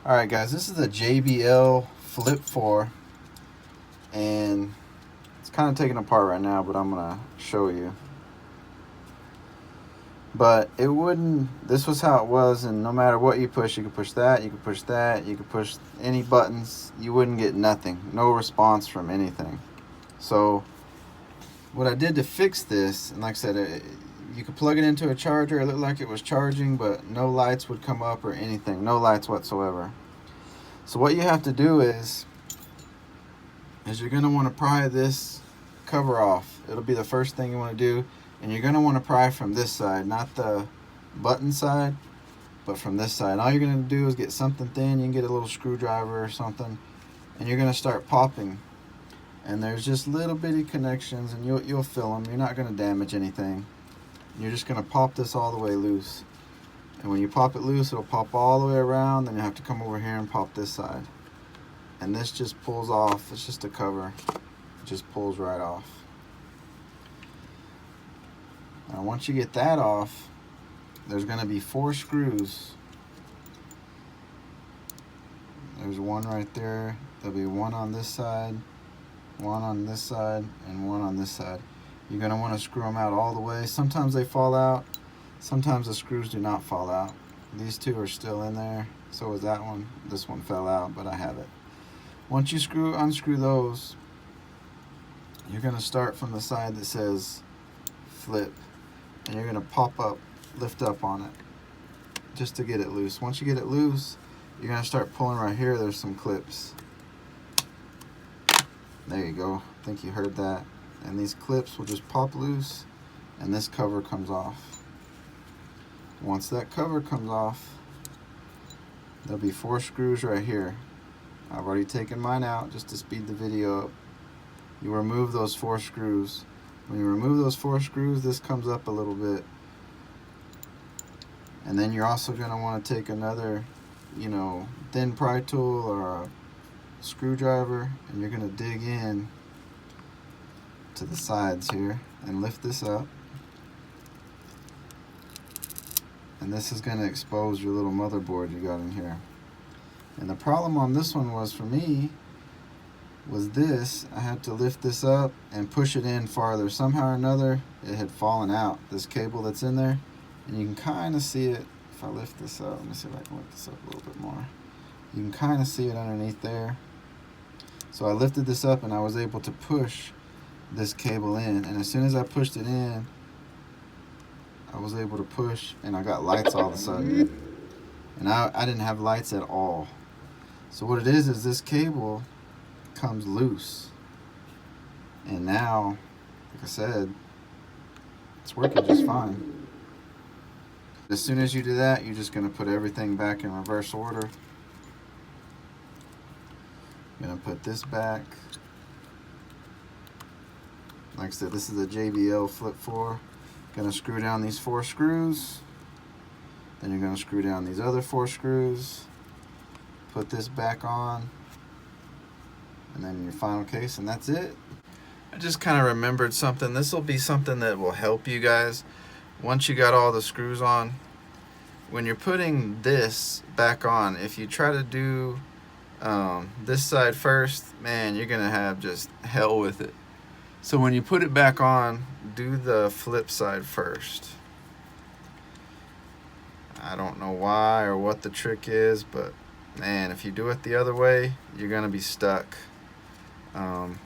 Alright guys, this is a JBL Flip 4, and it's kind of taken apart right now, but I'm going to show you. But it wouldn't, this was how it was, and no matter what you push, you could push that, you could push that, you could push any buttons, you wouldn't get nothing, no response from anything. So what I did to fix this, and like I said, you could plug it into a charger, it looked like it was charging, but no lights would come up or anything, no lights whatsoever. So what you have to do is you're going to want to pry this cover off. It'll be the first thing you want to do, and you're going to want to pry from this side, not the button side, but from this side. And all you're going to do is get something thin. You can get a little screwdriver or something, and you're going to start popping. And there's just little bitty connections, and you'll fill them. You're not going to damage anything. You're just going to pop this all the way loose. And when you pop it loose, it'll pop all the way around. Then you have to come over here and pop this side. And this just pulls off. It's just a cover. It just pulls right off. Now once you get that off, there's going to be 4 screws. There's one right there. There'll be one on this side, one on this side, and one on this side. You're going to want to screw them out all the way. Sometimes they fall out. Sometimes the screws do not fall out. These 2 are still in there. So is that one. This one fell out, but I have it. Once you unscrew those, you're going to start from the side that says flip. And you're going to pop up, lift up on it, just to get it loose. Once you get it loose, you're going to start pulling right here. There's some clips. There you go. I think you heard that. And these clips will just pop loose, and this cover comes off. Once that cover comes off, there'll be 4 screws right here. I've already taken mine out just to speed the video up. You remove those 4 screws. When you remove those 4 screws, this comes up a little bit. And then you're also going to want to take another, thin pry tool or a screwdriver, and you're going to dig in to the sides here and lift this up. And this is going to expose your little motherboard you got in here. And the problem on this one was, for me, was this. I had to lift this up and push it in farther. Somehow or another, it had fallen out, this cable that's in there. And you can kind of see it if I lift this up. Let me see if I can lift this up a little bit more. You can kind of see it underneath there. So I lifted this up and I was able to push this cable in. And as soon as I pushed it in, I was able to push, and I got lights all of a sudden. And I didn't have lights at all. So what it is this cable comes loose. And now, like I said, it's working just fine. As soon as you do that, you're just going to put everything back in reverse order. I'm going to put this back. Like I said, this is a JBL Flip 4. Going to screw down these 4 screws. Then you're going to screw down these other 4 screws. Put this back on. And then your final case, and that's it. I just kind of remembered something. This will be something that will help you guys. Once you got all the screws on, when you're putting this back on, if you try to do this side first, man, you're going to have just hell with it. So when you put it back on, do the flip side first. I don't know why or what the trick is, but man, if you do it the other way, you're going to be stuck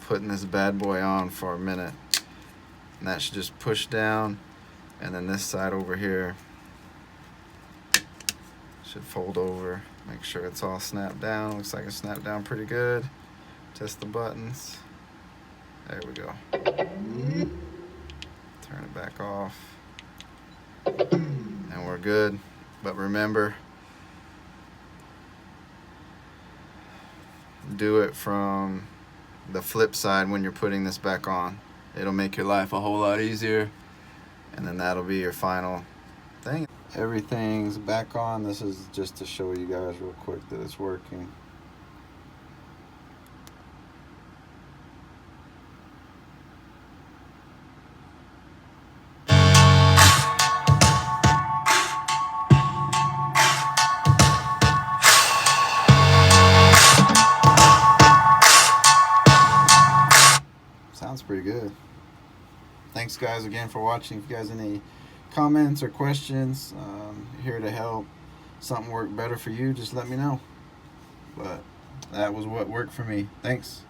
putting this bad boy on for a minute. And that should just push down, and then this side over here should fold over. Make sure it's all snapped down. Looks like it's snapped down pretty good. Test the buttons. There we go. Turn it back off. And we're good. But remember, do it from the flip side when you're putting this back on. It'll make your life a whole lot easier. And then that'll be your final thing. Everything's back on. This is just to show you guys real quick that it's working. pretty good. Thanks, guys, again for watching. If you guys have any comments or questions, here to help something work better for you, just let me know. But that was what worked for me. Thanks.